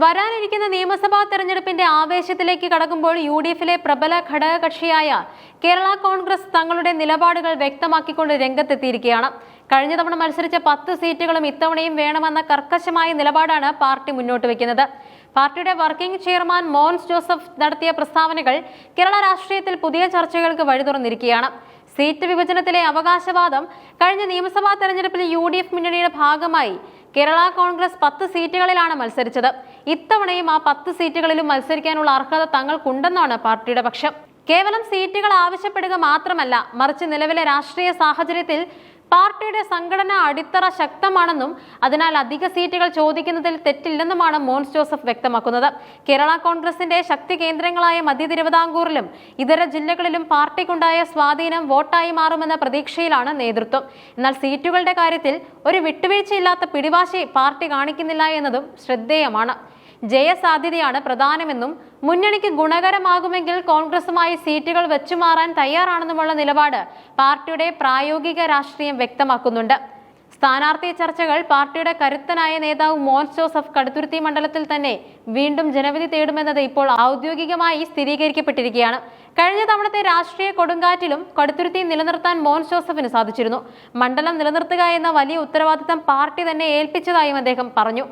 വരാനിരിക്കുന്ന നിയമസഭാ തെരഞ്ഞെടുപ്പിന്റെ ആവേശത്തിലേക്ക് കടക്കുമ്പോൾ യുഡിഎഫിലെ പ്രബല ഘടകകക്ഷിയായ കേരള കോൺഗ്രസ് തങ്ങളുടെ നിലപാടുകൾ വ്യക്തമാക്കിക്കൊണ്ട് രംഗത്തെത്തിയിരിക്കുകയാണ്. കഴിഞ്ഞ തവണ മത്സരിച്ച 10 സീറ്റുകളും ഇത്തവണയും വേണമെന്ന കർക്കശമായ നിലപാടാണ് പാർട്ടി മുന്നോട്ട് വയ്ക്കുന്നത്. പാർട്ടിയുടെ വർക്കിംഗ് ചെയർമാൻ മോൻസ് ജോസഫ് നടത്തിയ പ്രസ്താവനകൾ കേരള രാഷ്ട്രീയത്തിൽ പുതിയ ചർച്ചകൾക്ക് വഴി തുറന്നിരിക്കുകയാണ്. സീറ്റ് വിഭജനത്തിലെ അവകാശവാദം കഴിഞ്ഞ നിയമസഭാ തെരഞ്ഞെടുപ്പിൽ യുഡിഎഫ് മുന്നണിയുടെ ഭാഗമായി കേരള കോൺഗ്രസ് 10 സീറ്റുകളിലാണ് മത്സരിച്ചത്. ഇത്തവണയും ആ 10 സീറ്റുകളിലും മത്സരിക്കാനുള്ള അർഹത തങ്ങൾക്കുണ്ടെന്നാണ് പാർട്ടിയുടെ പക്ഷം. കേവലം സീറ്റുകൾ ആവശ്യപ്പെടുക മാത്രമല്ല, മറിച്ച് നിലവിലെ രാഷ്ട്രീയ സാഹചര്യത്തിൽ പാർട്ടിയുടെ സംഘടനാ അടിത്തറ ശക്തമാണെന്നും അതിനാൽ അധിക സീറ്റുകൾ ചോദിക്കുന്നതിൽ തെറ്റില്ലെന്നുമാണ് മോൻസ് ജോസഫ് വ്യക്തമാക്കുന്നത്. കേരള കോൺഗ്രസിന്റെ ശക്തി കേന്ദ്രങ്ങളായ മധ്യ തിരുവിതാംകൂറിലും ഇതര ജില്ലകളിലും പാർട്ടിക്കുണ്ടായ സ്വാധീനം വോട്ടായി മാറുമെന്ന പ്രതീക്ഷയിലാണ് നേതൃത്വം. എന്നാൽ സീറ്റുകളുടെ കാര്യത്തിൽ ഒരു വിട്ടുവീഴ്ചയില്ലാത്ത പിടിവാശി പാർട്ടി കാണിക്കുന്നില്ല എന്നതും ശ്രദ്ധേയമാണ്. ജയസാധ്യതയാണ് പ്രധാനമെന്നും മുന്നണിക്ക് ഗുണകരമാകുമെങ്കിൽ കോൺഗ്രസുമായി സീറ്റുകൾ വെച്ചുമാറാൻ തയ്യാറാണെന്നുമുള്ള നിലപാട് പാർട്ടിയുടെ പ്രായോഗിക രാഷ്ട്രീയം വ്യക്തമാക്കുന്നുണ്ട്. സ്ഥാനാർത്ഥി ചർച്ചകൾ പാർട്ടിയുടെ കരുത്തനായ നേതാവ് മോൻസ് ജോസഫ് കടുത്തുരുത്തി മണ്ഡലത്തിൽ തന്നെ വീണ്ടും ജനവിധി തേടുമെന്നത് ഇപ്പോൾ ഔദ്യോഗികമായി സ്ഥിരീകരിക്കപ്പെട്ടിരിക്കുകയാണ്. കഴിഞ്ഞ തവണത്തെ രാഷ്ട്രീയ കൊടുങ്കാറ്റിലും കടുത്തുരുത്തി നിലനിർത്താൻ മോൻസ് ജോസഫിന് സാധിച്ചിരുന്നു. മണ്ഡലം നിലനിർത്തുക എന്ന വലിയ ഉത്തരവാദിത്തം പാർട്ടി തന്നെ ഏൽപ്പിച്ചതായും അദ്ദേഹം പറഞ്ഞു.